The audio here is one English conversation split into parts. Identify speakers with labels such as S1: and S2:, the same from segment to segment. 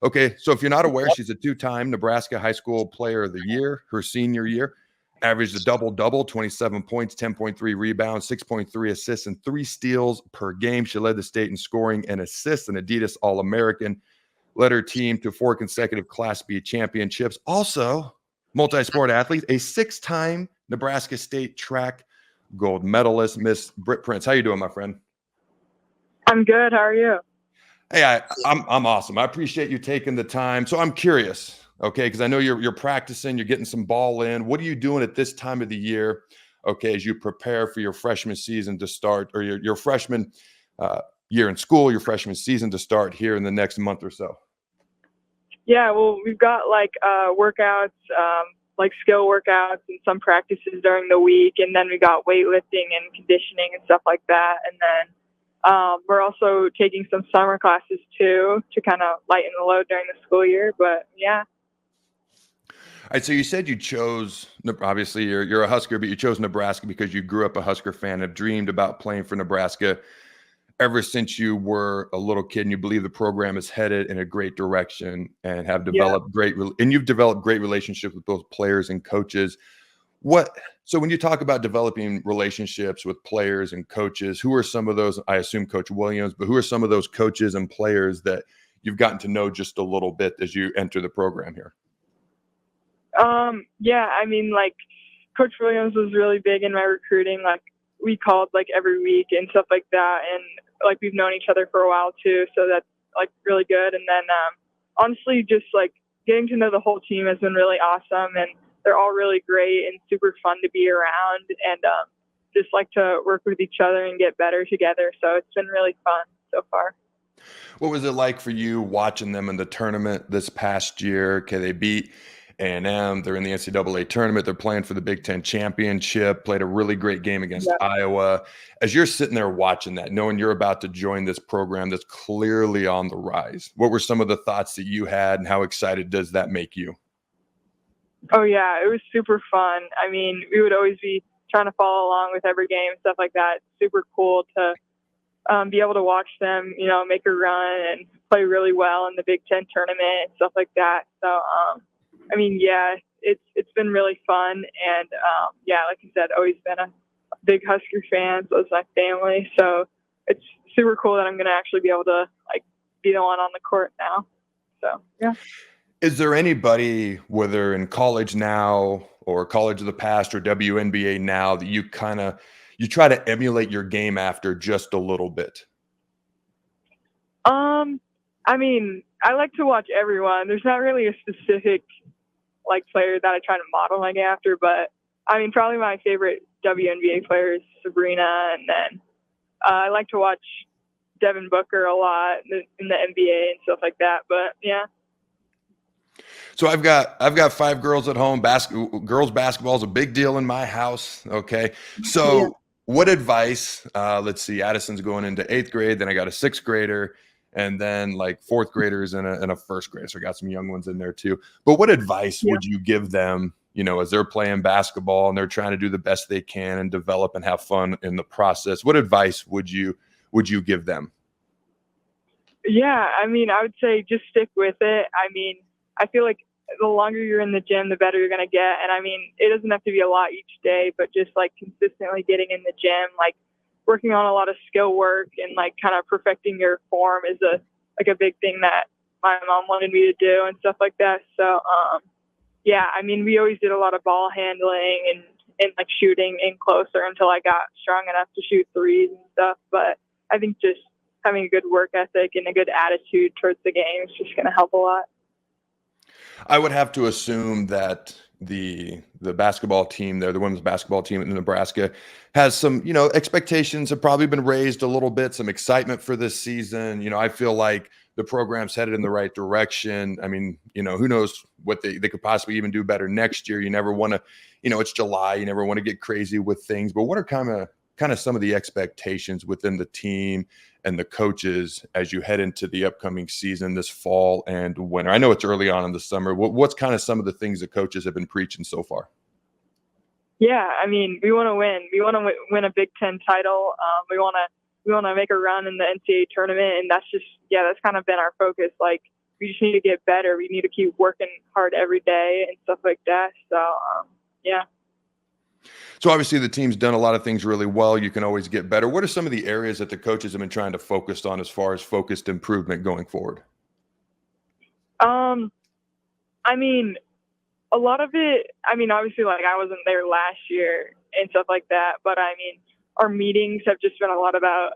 S1: Okay, so if you're not aware, she's a two-time Nebraska High School Player of the Year, her senior year. Averaged a double-double, 27 points, 10.3 rebounds, 6.3 assists, and 3 steals per game. She led the state in scoring and assists, an Adidas All-American. Led her team to 4 consecutive Class B championships. Also, multi-sport athlete, a 6-time Nebraska State track gold medalist, Miss Britt Prince. How you doing, my friend?
S2: I'm good. How are you?
S1: Hey, I'm awesome. I appreciate you taking the time. So I'm curious, okay, because I know you're practicing, you're getting some ball in. What are you doing at this time of the year, okay, as you prepare for your freshman season to start, or your freshman year in school, your freshman season to start here in the next month or so?
S2: Yeah, well, we've got workouts, like skill workouts and some practices during the week, and then we got weightlifting and conditioning and stuff like that. And then we're also taking some summer classes too to kind of lighten the load during the school year. But yeah.
S1: All right, so you said you chose, obviously you're a Husker, but you chose Nebraska because you grew up a Husker fan, have dreamed about playing for Nebraska ever since you were a little kid, and you believe the program is headed in a great direction and have developed you've developed great relationships with both players and coaches. So when you talk about developing relationships with players and coaches, who are some of those? I assume Coach Williams, but who are some of those coaches and players that you've gotten to know just a little bit as you enter the program here?
S2: Yeah, I mean, like Coach Williams was really big in my recruiting. Like we called like every week and stuff like that. And like we've known each other for a while too. So that's like really good. And then, honestly, just like getting to know the whole team has been really awesome. And they're all really great and super fun to be around, and just like to work with each other and get better together. So it's been really fun so far.
S1: What was it like for you watching them in the tournament this past year? Okay, they beat A&M. They're in the NCAA tournament. They're playing for the Big Ten championship, played a really great game against Iowa. As you're sitting there watching that, knowing you're about to join this program that's clearly on the rise, what were some of the thoughts that you had, and how excited does that make you?
S2: Oh, yeah, it was super fun. I mean, we would always be trying to follow along with every game and stuff like that. It's super cool to be able to watch them, make a run and play really well in the Big Ten tournament and stuff like that. So, I mean, yeah, it's been really fun. And, like you said, always been a big Husker fan. So it's my family. So it's super cool that I'm going to actually be able to, be the one on the court now. So, yeah.
S1: Is there anybody, whether in college now or college of the past or WNBA now, that you try to emulate your game after just a little bit?
S2: I mean, I like to watch everyone. There's not really a specific player that I try to model my game after, but I mean, probably my favorite WNBA player is Sabrina, and then I like to watch Devin Booker a lot in the NBA and stuff like that. But yeah.
S1: So I've got 5 girls at home. Girls basketball is a big deal in my house. Okay. So what advice, let's see, Addison's going into 8th grade. Then I got a 6th grader, and then 4th graders and a 1st grader. So I got some young ones in there too. But what advice would you give them, as they're playing basketball and they're trying to do the best they can and develop and have fun in the process? What advice would you give them?
S2: Yeah. I mean, I would say just stick with it. I mean, I feel like the longer you're in the gym, the better you're going to get. And I mean, it doesn't have to be a lot each day, but just consistently getting in the gym, working on a lot of skill work and kind of perfecting your form is a big thing that my mom wanted me to do and stuff like that. So, yeah, I mean, we always did a lot of ball handling and shooting in closer until I got strong enough to shoot threes and stuff. But I think just having a good work ethic and a good attitude towards the game is just going to help a lot.
S1: I would have to assume that the basketball team there, the women's basketball team in Nebraska, has some, expectations have probably been raised a little bit, some excitement for this season. I feel like the program's headed in the right direction. I mean, who knows what they could possibly even do better next year. You never want to, it's July, you never want to get crazy with things, but what are kind of some of the expectations within the team and the coaches as you head into the upcoming season this fall and winter? I know it's early on in the summer. What's kind of some of the things that coaches have been preaching so far?
S2: Yeah, I mean, we want to win. We want to win a Big Ten title. We want to make a run in the NCAA tournament, and that's kind of been our focus. we just need to get better. We need to keep working hard every day and stuff like that. So, yeah.
S1: So obviously the team's done a lot of things really well. You can always get better. What are some of the areas that the coaches have been trying to focus on as far as focused improvement going forward?
S2: I mean, a lot of it, I mean, obviously, like, I wasn't there last year and stuff like that, but I mean, our meetings have just been a lot about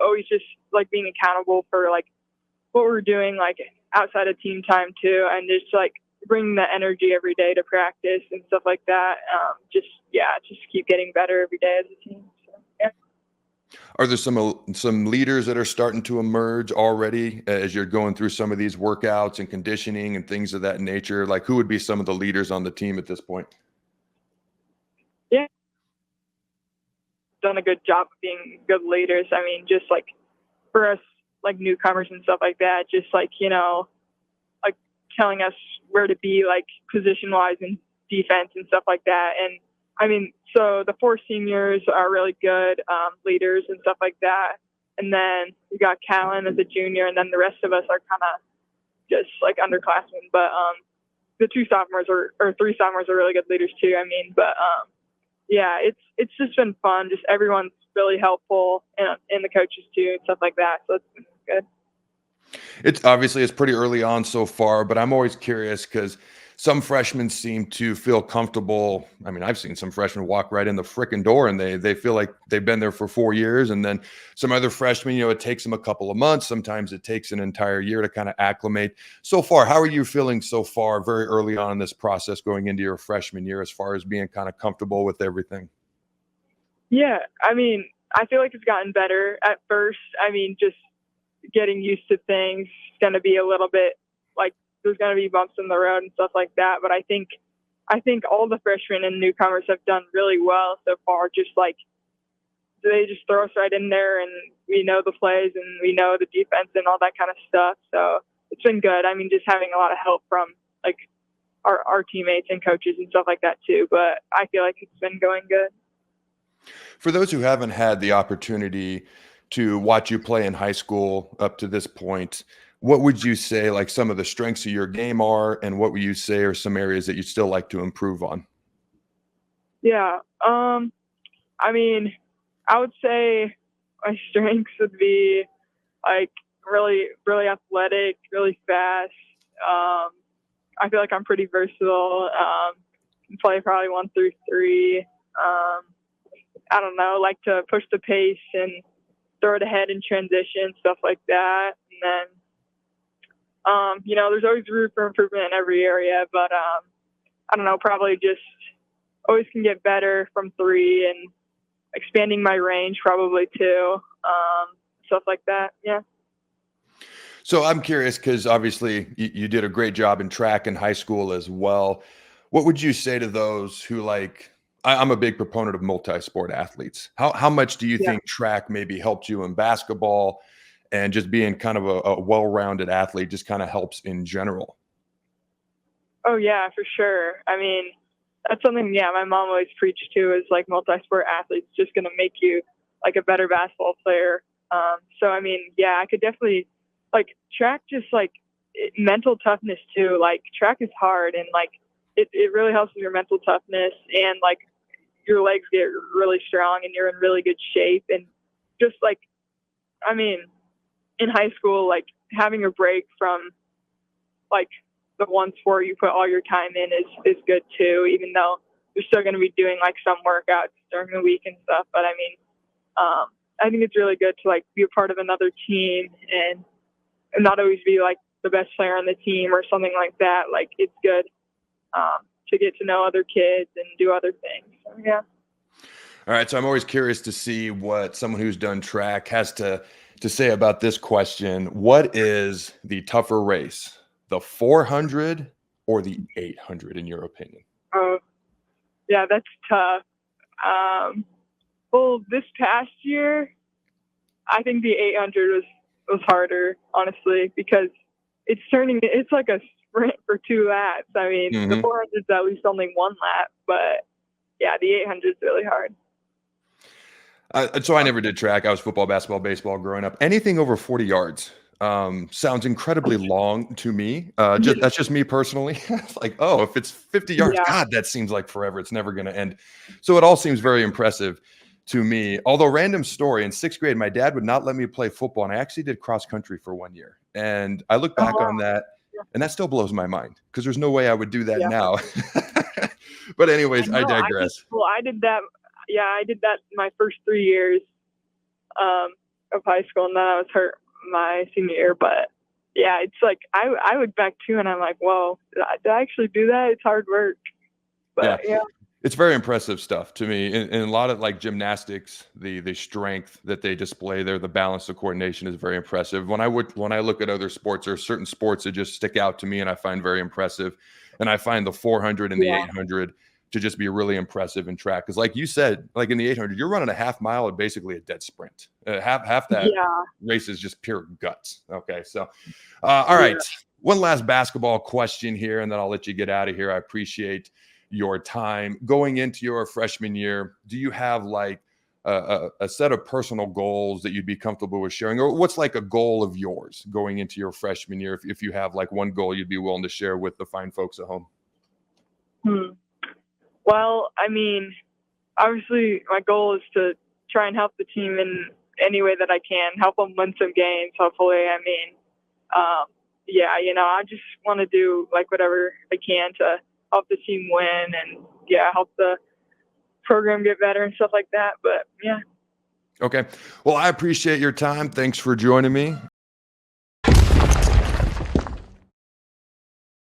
S2: always just, like, being accountable for, like, what we're doing, like, outside of team time, too, and just, like, bringing that energy every day to practice and stuff like that. Just keep getting better every day as a team. So, yeah.
S1: Are there some leaders that are starting to emerge already as you're going through some of these workouts and conditioning and things of that nature? Like, who would be some of the leaders on the team at this point?
S2: Yeah. Done a good job of being good leaders. I mean, just like for us, like newcomers and stuff like that, just like, like telling us where to be, like position wise in defense and stuff like that. And I mean, so the 4 seniors are really good leaders and stuff like that. And then we got Callan as a junior, and then the rest of us are kind of just like underclassmen. But the 2 sophomores or 3 sophomores are really good leaders too. I mean, but yeah, it's just been fun. Just everyone's really helpful, and the coaches too and stuff like that. So it's been good.
S1: It's pretty early on so far, but I'm always curious because some freshmen seem to feel comfortable. I mean, I've seen some freshmen walk right in the frickin' door and they feel like they've been there for 4 years. And then some other freshmen, it takes them a couple of months. Sometimes it takes an entire year to kind of acclimate. So far, how are you feeling so far very early on in this process going into your freshman year as far as being kind of comfortable with everything?
S2: Yeah, I mean, I feel like it's gotten better at first. I mean, just getting used to things is going to be a little bit like there's going to be bumps in the road and stuff like that. But I think all the freshmen and newcomers have done really well so far. Just like they just throw us right in there, and we know the plays and we know the defense and all that kind of stuff. So it's been good. I mean, just having a lot of help from like our teammates and coaches and stuff like that too. But I feel like it's been going good.
S1: For those who haven't had the opportunity to watch you play in high school up to this point, what would you say like some of the strengths of your game are, and what would you say are some areas that you'd still like to improve on?
S2: Yeah. I mean, I would say my strengths would be like really, really athletic, really fast. I feel like I'm pretty versatile. Can play probably 1 through 3. I don't know, like to push the pace and throw it ahead in transition, stuff like that. And then, there's always room for improvement in every area, but I don't know, probably just always can get better from 3 and expanding my range probably too, stuff like that. Yeah.
S1: So I'm curious because obviously you did a great job in track in high school as well. What would you say to those who I'm a big proponent of multi-sport athletes. How much do you
S2: Yeah.
S1: think track maybe helped you in basketball, and just being kind of a well-rounded athlete just kind of helps in general?
S2: Oh yeah, for sure. I mean, that's something, yeah, my mom always preached to is like multi-sport athletes just going to make you like a better basketball player. So, I mean, yeah, I could definitely like track, just like mental toughness too. Like track is hard, and like it really helps with your mental toughness, and like your legs get really strong and you're in really good shape. And just like, I mean, in high school, like having a break from like the one sport you put all your time in is good too, even though you're still going to be doing like some workouts during the week and stuff. But I mean, I think it's really good to like be a part of another team and not always be like the best player on the team or something like that. Like it's good to get to know other kids and do other things. So, yeah.
S1: All right, so I'm always curious to see what someone who's done track has to say about this question. What is the tougher race, the 400 or the 800 in your opinion?
S2: Oh, yeah, that's tough. Well, this past year, I think the 800 was harder, honestly, because it's like a sprint for 2 laps. I mean, the 400 is at least only 1 lap, but yeah, the 800 is really hard.
S1: So I never did track. I was football, basketball, baseball growing up. Anything over 40 yards, sounds incredibly long to me.
S2: Yeah.
S1: That's just me personally. It's like, oh, if it's 50 yards,
S2: Yeah.
S1: God, that seems like forever. It's never going to end. So it all seems very impressive to me. Although, random story, in 6th grade, my dad would not let me play football, and I actually did cross country for 1 year. And I look
S2: Oh,
S1: back
S2: wow.
S1: on that,
S2: Yeah.
S1: and that still blows my mind because there's no way I would do that
S2: Yeah.
S1: now. But
S2: I
S1: anyways, I
S2: know.
S1: digress.
S2: I did that. Yeah, I did that my first 3 years of high school, and then I was hurt my senior year. But yeah, it's like I look back too, and I'm like, whoa, did I actually do that? It's hard work.
S1: Yeah.
S2: But yeah.
S1: It's very impressive stuff to me. In a lot of like gymnastics, the strength that they display there, the balance, the coordination is very impressive. When I look at other sports, there are certain sports that just stick out to me and I find very impressive. And I find the 400 and the
S2: Yeah.
S1: 800 to just be really impressive in track. Because like you said, like in the 800, you're running a half mile at basically a dead sprint. Half that
S2: Yeah.
S1: race is just pure guts. Okay, so all right. One last basketball question here, and then I'll let you get out of here. I appreciate your time going into your freshman year. Do you have like a set of personal goals that you'd be comfortable with sharing, or what's like a goal of yours going into your freshman year? If you have like one goal you'd be willing to share with the fine folks at home.
S2: Well, I mean, obviously my goal is to try and help the team in any way that I can, help them win some games, hopefully. I mean, yeah, I just want to do like whatever I can to help the team win and help the program get better and stuff like that. But yeah.
S1: Okay. Well, I appreciate your time. Thanks for joining me.